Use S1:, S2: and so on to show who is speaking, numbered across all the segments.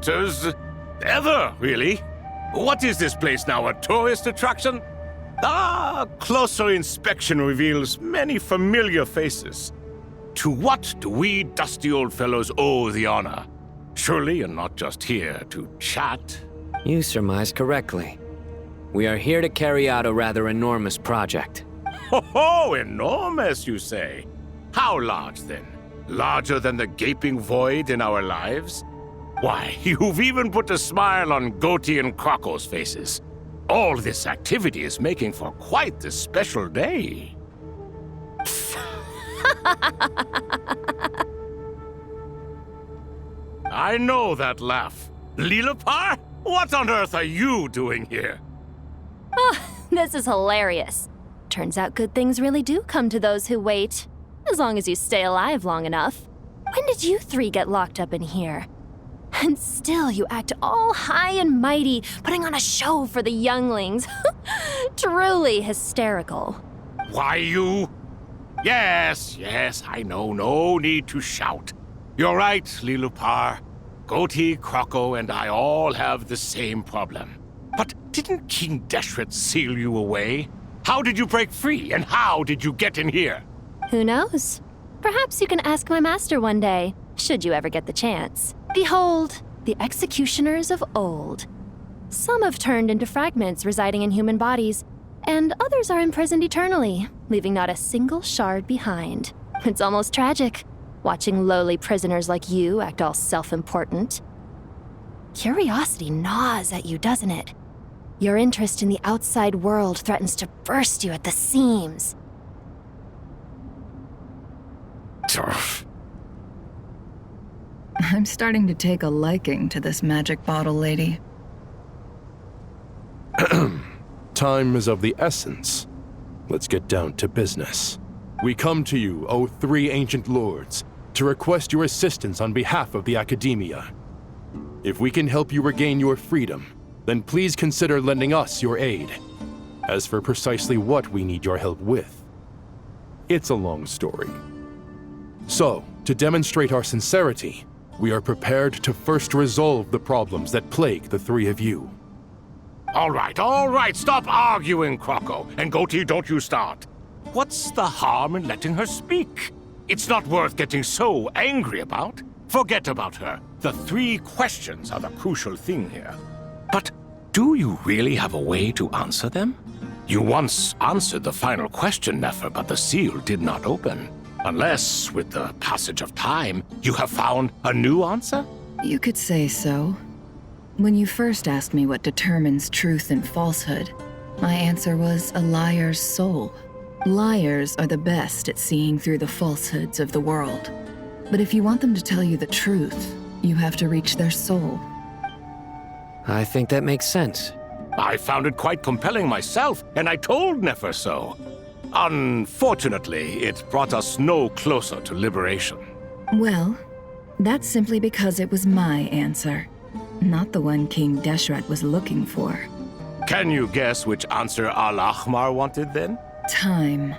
S1: visitors ever, really. What is this place now, a tourist attraction? Closer inspection reveals many familiar faces. To what do we dusty old fellows owe the honor? Surely you're not just here to chat.
S2: You surmise correctly. We are here to carry out a rather enormous project.
S1: Ho, enormous, you say? How large, then? Larger than the gaping void in our lives? Why, you've even put a smile on Goatee and Crocco's faces. All this activity is making for quite the special day. I know that laugh. Lilipar? What on earth are you doing here?
S3: Oh, this is hilarious. Turns out good things really do come to those who wait. As long as you stay alive long enough. When did you three get locked up in here? And still you act all high and mighty, putting on a show for the younglings. Truly hysterical.
S1: Why, you... Yes, I know. No need to shout. You're right, Lilipar. Goatee, Crocco, and I all have the same problem. But didn't King Deshret seal you away? How did you break free, and how did you get in here?
S3: Who knows? Perhaps you can ask my master one day, should you ever get the chance. Behold, the executioners of old. Some have turned into fragments residing in human bodies, and others are imprisoned eternally, leaving not a single shard behind. It's almost tragic, watching lowly prisoners like you act all self-important. Curiosity gnaws at you, doesn't it? Your interest in the outside world threatens to burst you at the seams.
S1: Turf.
S4: I'm starting to take a liking to this magic bottle lady.
S5: Time is of the essence. Let's get down to business. We come to you, O three ancient lords, to request your assistance on behalf of the Academia. If we can help you regain your freedom, then please consider lending us your aid. As for precisely what we need your help with, it's a long story. So, to demonstrate our sincerity, we are prepared to first resolve the problems that plague the three of you.
S1: All right, stop arguing, Crocco. And Goatee, don't you start. What's the harm in letting her speak? It's not worth getting so angry about. Forget about her. The three questions are the crucial thing here. But do you really have a way to answer them? You once answered the final question, Nefer, but the seal did not open. Unless, with the passage of time, you have found a new answer?
S4: You could say so. When you first asked me what determines truth and falsehood, my answer was a liar's soul. Liars are the best at seeing through the falsehoods of the world. But if you want them to tell you the truth, you have to reach their soul.
S2: I think that makes sense.
S1: I found it quite compelling myself, and I told Nefer so. Unfortunately, it brought us no closer to liberation.
S4: Well, that's simply because it was my answer, not the one King Deshret was looking for.
S1: Can you guess which answer Al-Ahmar wanted then?
S4: Time.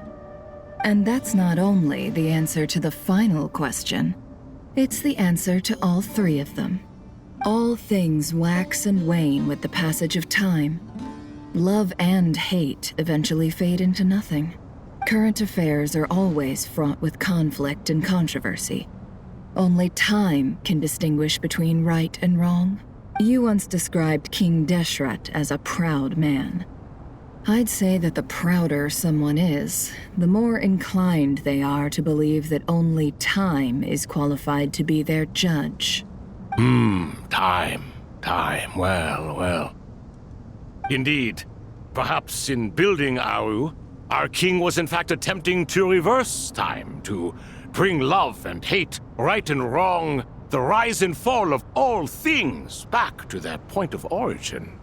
S4: And that's not only the answer to the final question, it's the answer to all three of them. All things wax and wane with the passage of time. Love and hate eventually fade into nothing. Current affairs are always fraught with conflict and controversy. Only time can distinguish between right and wrong. You once described King Deshret as a proud man. I'd say that the prouder someone is, the more inclined they are to believe that only time is qualified to be their judge.
S1: Time. Well. Indeed. Perhaps in building Aru, our king was in fact attempting to reverse time, to bring love and hate, right and wrong, the rise and fall of all things back to their point of origin.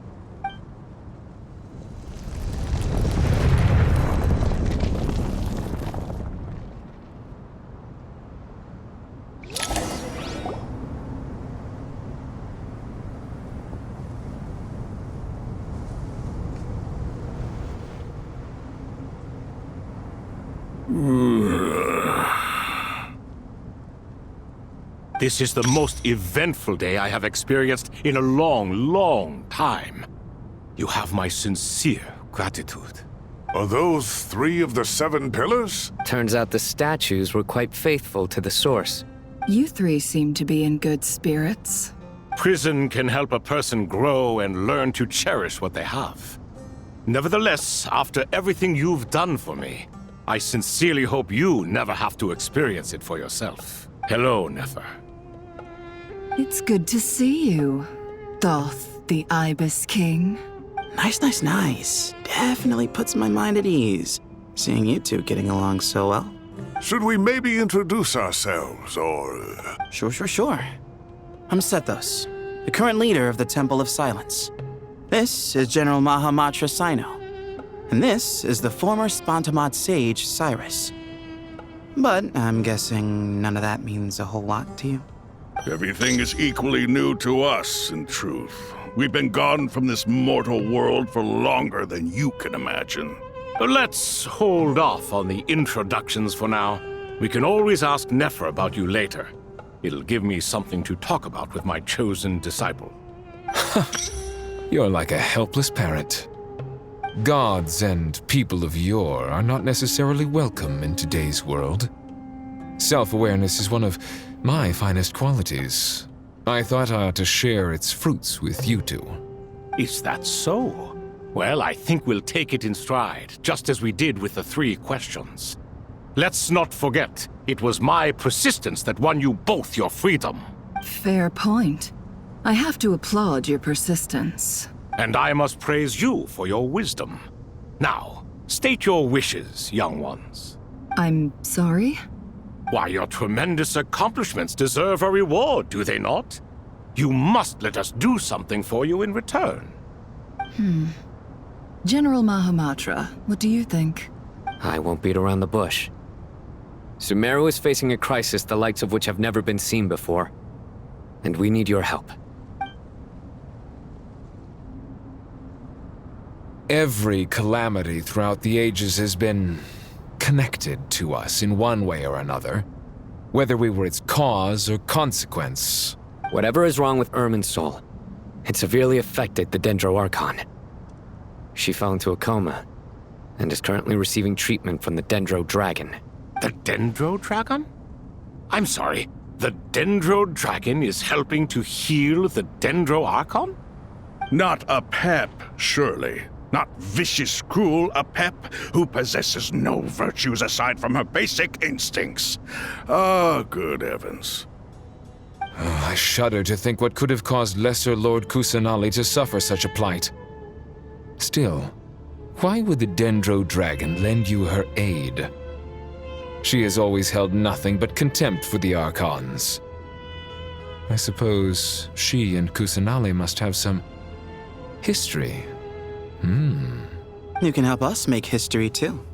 S1: This is the most eventful day I have experienced in a long, long time. You have my sincere gratitude.
S6: Are those 3 of the 7 pillars?
S2: Turns out the statues were quite faithful to the source.
S4: You 3 seem to be in good spirits.
S1: Prison can help a person grow and learn to cherish what they have. Nevertheless, after everything you've done for me, I sincerely hope you never have to experience it for yourself. Hello, Nefer.
S4: It's good to see you, Thoth, the Ibis King.
S7: Nice. Definitely puts my mind at ease, seeing you 2 getting along so well.
S6: Should we maybe introduce ourselves, or...
S7: Sure. I'm Sethos, the current leader of the Temple of Silence. This is General Mahamatra Sino, and this is the former Spantamad sage, Cyrus. But I'm guessing none of that means a whole lot to you.
S6: Everything is equally new to us, in truth. We've been gone from this mortal world for longer than you can imagine.
S1: Let's hold off on the introductions for now. We can always ask Nefer about you later. It'll give me something to talk about with my chosen disciple.
S8: You're like a helpless parent. Gods and people of yore are not necessarily welcome in today's world. Self-awareness is one of my finest qualities. I thought I ought to share its fruits with you 2.
S1: Is that so? Well, I think we'll take it in stride, just as we did with the 3 questions. Let's not forget, it was my persistence that won you both your freedom.
S4: Fair point. I have to applaud your persistence.
S1: And I must praise you for your wisdom. Now, state your wishes, young ones.
S4: I'm sorry?
S1: Why, your tremendous accomplishments deserve a reward, do they not? You must let us do something for you in return.
S4: General Mahamatra, what do you think?
S2: I won't beat around the bush. Sumeru is facing a crisis the likes of which have never been seen before. And we need your help.
S8: Every calamity throughout the ages has been connected to us in one way or another, whether we were its cause or consequence.
S2: Whatever is wrong with Irmin's soul, it severely affected the Dendro Archon. She fell into a coma and is currently receiving treatment from the Dendro Dragon.
S1: The Dendro Dragon? I'm sorry, the Dendro Dragon is helping to heal the Dendro Archon?
S6: Not a pep, surely. Not vicious, cruel a pep who possesses no virtues aside from her basic instincts. Ah, good heavens.
S8: I shudder to think what could have caused Lesser Lord Kusanali to suffer such a plight. Still, why would the Dendro Dragon lend you her aid? She has always held nothing but contempt for the Archons. I suppose she and Kusanali must have some history.
S7: You can help us make history too.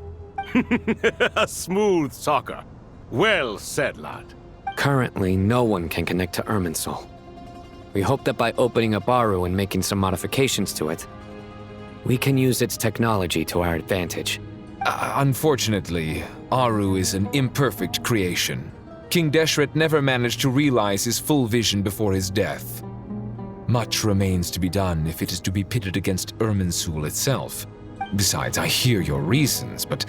S1: A smooth talker. Well said, lad.
S2: Currently, no one can connect to Irmin's soul. We hope that by opening up Aru and making some modifications to it, we can use its technology to our advantage.
S8: Unfortunately, Aru is an imperfect creation. King Deshret never managed to realize his full vision before his death. Much remains to be done if it is to be pitted against Irminsul itself. Besides, I hear your reasons, but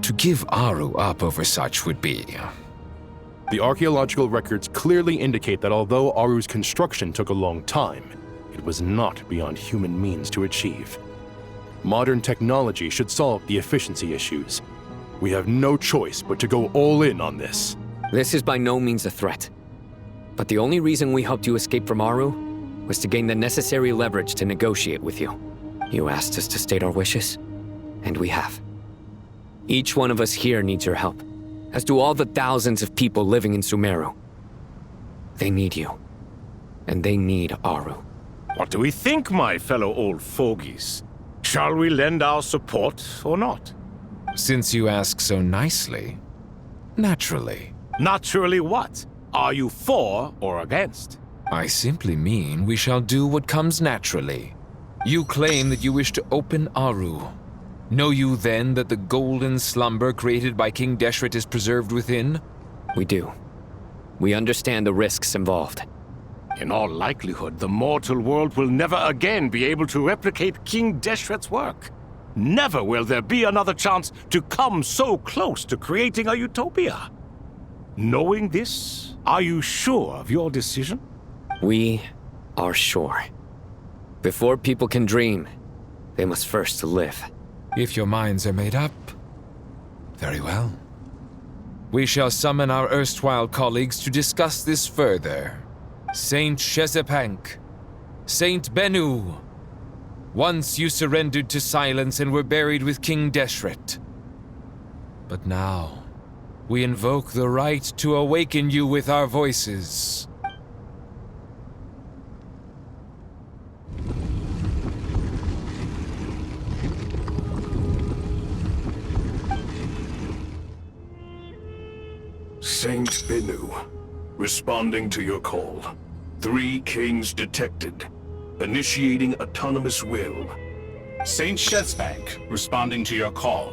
S8: to give Aru up over such would be...
S5: The archaeological records clearly indicate that although Aru's construction took a long time, it was not beyond human means to achieve. Modern technology should solve the efficiency issues. We have no choice but to go all in on this.
S2: This is by no means a threat. But the only reason we helped you escape from Aru was to gain the necessary leverage to negotiate with you. You asked us to state our wishes, and we have. Each one of us here needs your help, as do all the thousands of people living in Sumeru. They need you, and they need Aru.
S1: What do we think, my fellow old fogies? Shall we lend our support or not?
S8: Since you ask so nicely, naturally.
S1: Naturally what? Are you for or against?
S8: I simply mean we shall do what comes naturally. You claim that you wish to open Aru. Know you then that the golden slumber created by King Deshret is preserved within?
S2: We do. We understand the risks involved.
S1: In all likelihood, the mortal world will never again be able to replicate King Deshret's work. Never will there be another chance to come so close to creating a utopia. Knowing this, are you sure of your decision?
S2: We are sure. Before people can dream, they must first live.
S8: If your minds are made up, very well. We shall summon our erstwhile colleagues to discuss this further. Saint Shezepank, Saint Bennu, once you surrendered to silence and were buried with King Deshret. But now, we invoke the right to awaken you with our voices.
S9: Saint Bennu, responding to your call. 3 kings detected. Initiating autonomous will.
S10: Saint Shezbank, responding to your call.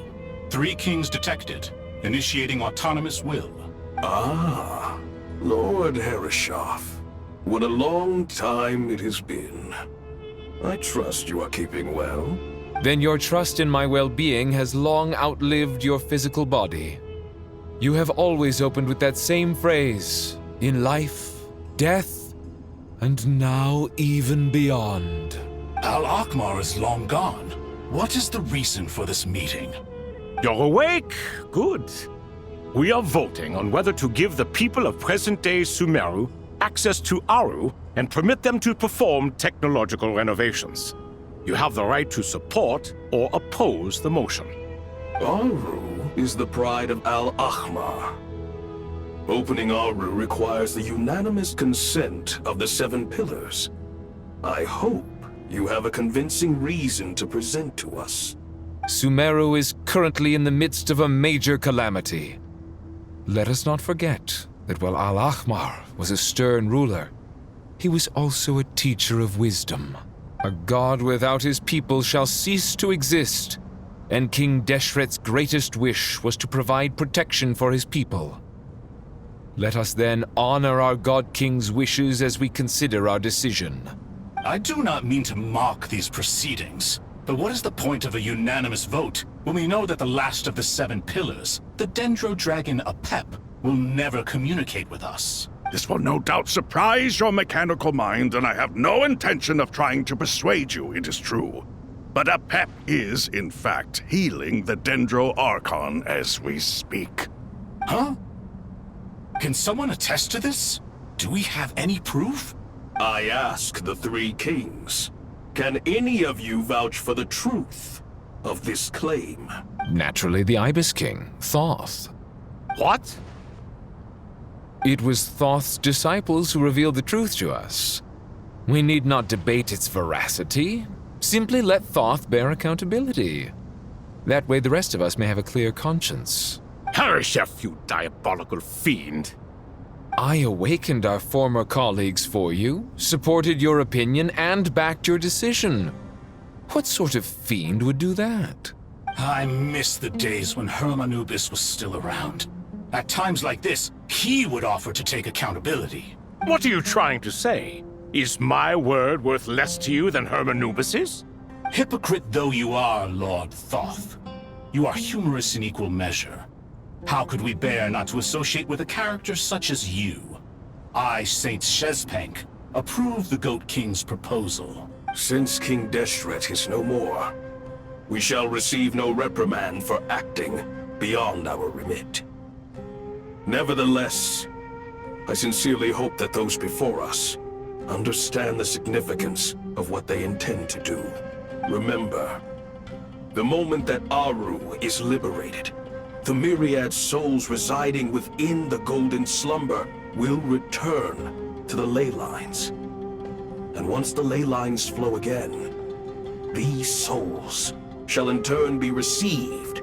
S10: 3 kings detected. Initiating autonomous will.
S9: Ah, Lord Herreshoff. What a long time it has been. I trust you are keeping well.
S8: Then your trust in my well-being has long outlived your physical body. You have always opened with that same phrase, in life, death, and now even beyond.
S10: Al-Akmar is long gone. What is the reason for this meeting?
S1: You're awake? Good. We are voting on whether to give the people of present-day Sumeru access to Aru and permit them to perform technological renovations. You have the right to support or oppose the motion.
S9: Aru is the pride of Al-Ahmar. Opening Aru requires the unanimous consent of the 7 pillars. I hope you have a convincing reason to present to us.
S8: Sumeru is currently in the midst of a major calamity. Let us not forget that while Al-Ahmar was a stern ruler, he was also a teacher of wisdom. A god without his people shall cease to exist, and King Deshret's greatest wish was to provide protection for his people. Let us then honor our God King's wishes as we consider our decision.
S10: I do not mean to mock these proceedings, but what is the point of a unanimous vote when we know that the last of the 7 pillars, the Dendro Dragon Apep, will never communicate with us?
S6: This will no doubt surprise your mechanical mind, and I have no intention of trying to persuade you it is true. But Apep is, in fact, healing the Dendro Archon as we speak.
S10: Huh? Can someone attest to this? Do we have any proof?
S9: I ask the 3 kings. Can any of you vouch for the truth of this claim?
S8: Naturally, the Ibis King, Thoth.
S1: What?
S8: It was Thoth's disciples who revealed the truth to us. We need not debate its veracity. Simply let Thoth bear accountability. That way the rest of us may have a clear conscience.
S1: Hereshef, you diabolical fiend.
S8: I awakened our former colleagues for you, supported your opinion, and backed your decision. What sort of fiend would do that?
S10: I miss the days when Hermanubis was still around. At times like this, he would offer to take accountability.
S1: What are you trying to say? Is my word worth less to you than Hermanubis's?
S10: Hypocrite though you are, Lord Thoth, you are humorous in equal measure. How could we bear not to associate with a character such as you? I, Saint Shezpank, approve the Goat King's proposal.
S9: Since King Deshret is no more, we shall receive no reprimand for acting beyond our remit. Nevertheless, I sincerely hope that those before us understand the significance of what they intend to do. Remember, the moment that Aru is liberated, the myriad souls residing within the Golden Slumber will return to the ley lines. And once the ley lines flow again, these souls shall in turn be received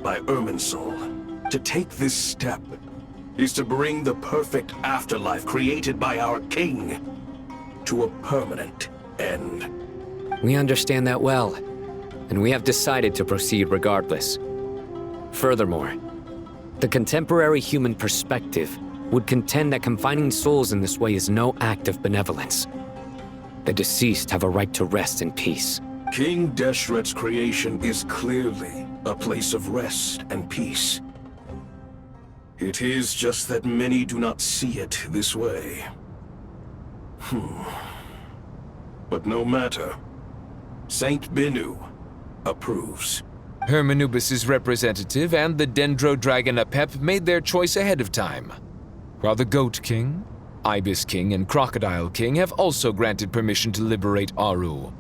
S9: by Irminsul. To take this step is to bring the perfect afterlife created by our king to a permanent end.
S2: We understand that well, and we have decided to proceed regardless. Furthermore, the contemporary human perspective would contend that confining souls in this way is no act of benevolence. The deceased have a right to rest in peace.
S9: King Deshret's creation is clearly a place of rest and peace. It is just that many do not see it this way. But no matter. Saint Benu approves.
S8: Hermanubis' representative and the Dendro Dragon Apep made their choice ahead of time, while the Goat King, Ibis King, and Crocodile King have also granted permission to liberate Aru.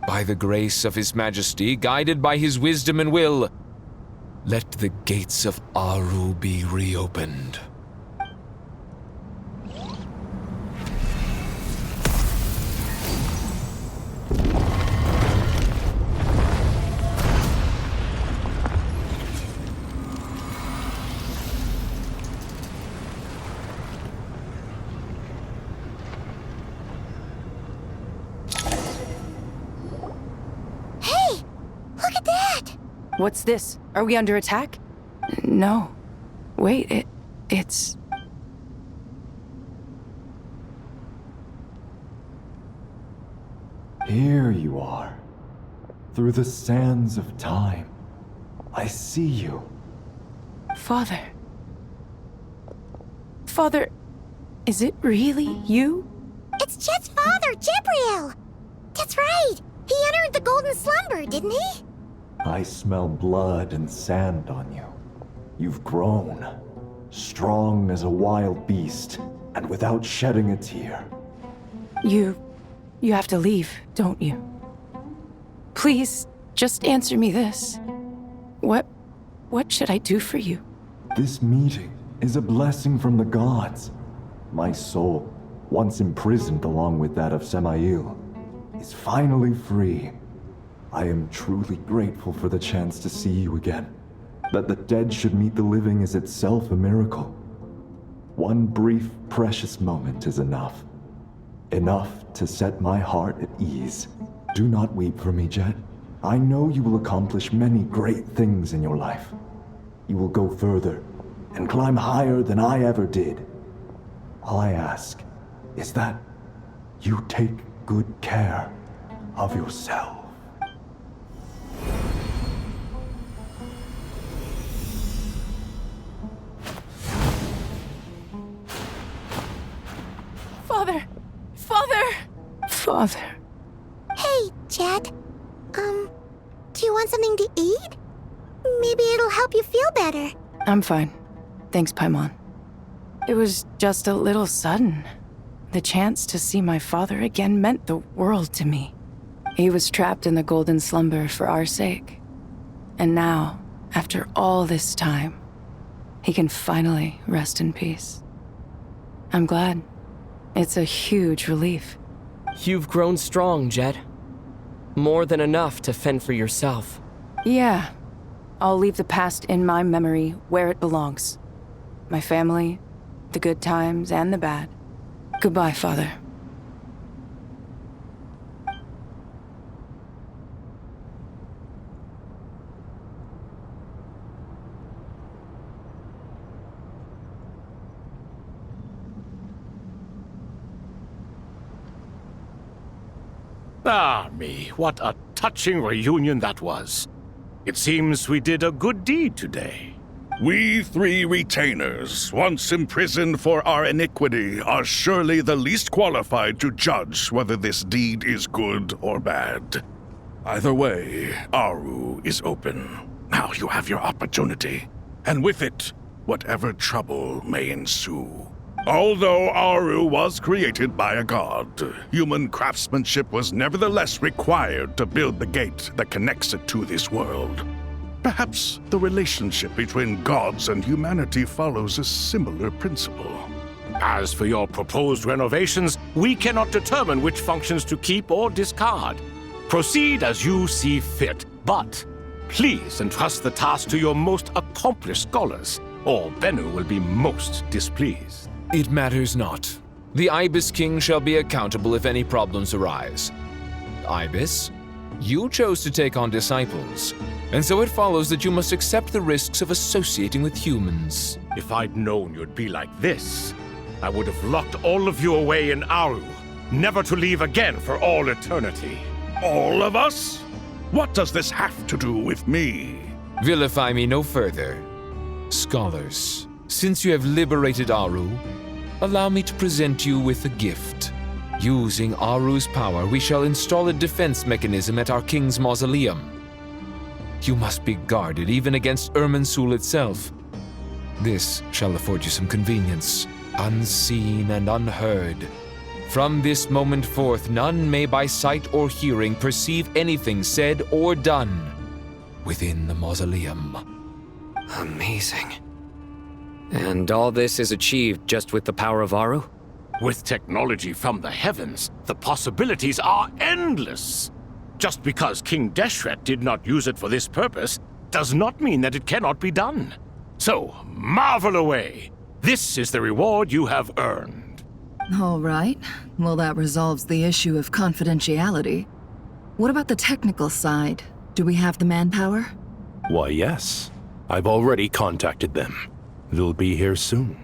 S8: By the grace of His Majesty, guided by his wisdom and will, let the gates of Aru be reopened.
S11: What's this? Are we under attack?
S4: No. Wait, it's...
S12: Here you are. Through the sands of time. I see you.
S4: Father. Father, is it really you?
S13: It's Chet's father, Jibriel! That's right! He entered the golden slumber, didn't he?
S12: I smell blood and sand on you. You've grown. Strong as a wild beast, and without shedding a tear.
S4: You have to leave, don't you? Please, just answer me this. What should I do for you?
S12: This meeting is a blessing from the gods. My soul, once imprisoned along with that of Samael, is finally free. I am truly grateful for the chance to see you again. That the dead should meet the living is itself a miracle. One brief, precious moment is enough. Enough to set my heart at ease. Do not weep for me, Jet. I know you will accomplish many great things in your life. You will go further and climb higher than I ever did. All I ask is that you take good care of yourself.
S4: Father.
S13: Hey, Jet. Do you want something to eat? Maybe it'll help you feel better.
S4: I'm fine. Thanks, Paimon. It was just a little sudden. The chance to see my father again meant the world to me. He was trapped in the golden slumber for our sake. And now, after all this time, he can finally rest in peace. I'm glad. It's a huge relief.
S14: You've grown strong, Jet. More than enough to fend for yourself.
S4: Yeah. I'll leave the past in my memory where it belongs. My family, the good times and the bad. Goodbye, Father.
S1: Ah, me, what a touching reunion that was. It seems we did a good deed today.
S6: We three retainers, once imprisoned for our iniquity, are surely the least qualified to judge whether this deed is good or bad. Either way, Aru is open. Now you have your opportunity, and with it, whatever trouble may ensue. Although Aru was created by a god, human craftsmanship was nevertheless required to build the gate that connects it to this world. Perhaps the relationship between gods and humanity follows a similar principle.
S1: As for your proposed renovations, we cannot determine which functions to keep or discard. Proceed as you see fit, but please entrust the task to your most accomplished scholars, or Benu will be most displeased.
S8: It matters not. The Ibis King shall be accountable if any problems arise. Ibis, you chose to take on disciples, and so it follows that you must accept the risks of associating with humans.
S1: If I'd known you'd be like this, I would have locked all of you away in Aru, never to leave again for all eternity.
S6: All of us? What does this have to do with me?
S8: Vilify me no further. Scholars, since you have liberated Aru, allow me to present you with a gift. Using Aru's power, we shall install a defense mechanism at our king's mausoleum. You must be guarded even against Irminsul itself. This shall afford you some convenience, unseen and unheard. From this moment forth, none may by sight or hearing perceive anything said or done within the mausoleum.
S2: Amazing. And all this is achieved just with the power of Aru?
S1: With technology from the heavens, the possibilities are endless. Just because King Deshret did not use it for this purpose does not mean that it cannot be done. So, marvel away. This is the reward you have earned.
S4: All right. Well, that resolves the issue of confidentiality. What about the technical side? Do we have the manpower?
S5: Why, yes. I've already contacted them. They'll be here soon.